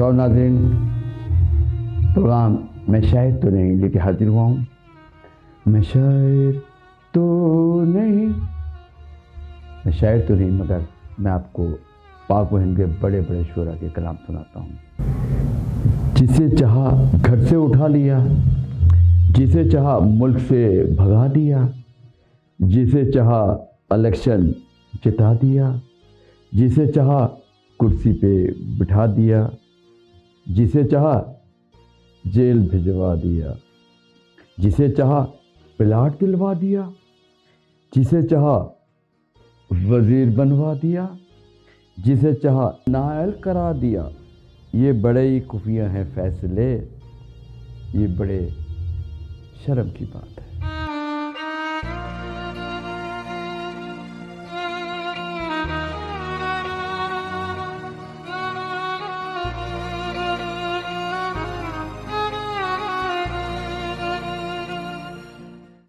और नाज़रीन, प्रोग्राम मैं शायर तो नहीं लेके हाजिर हुआ हूँ। मैं शायर तो नहीं मगर मैं आपको पाक व हिंद के बड़े बड़े शुरा के कलाम सुनाता हूँ। जिसे चाहा घर से उठा लिया, जिसे चाहा मुल्क से भगा दिया, जिसे चाहा इलेक्शन जिता दिया, जिसे चाहा कुर्सी पे बिठा दिया, जिसे चाहा जेल भिजवा दिया, जिसे चाहा प्लाट दिलवा दिया, जिसे चाहा वजीर बनवा दिया, जिसे चाहा नाअहल करा दिया। ये बड़े ही खुफिया हैं फैसले, ये बड़े शर्म की बात है।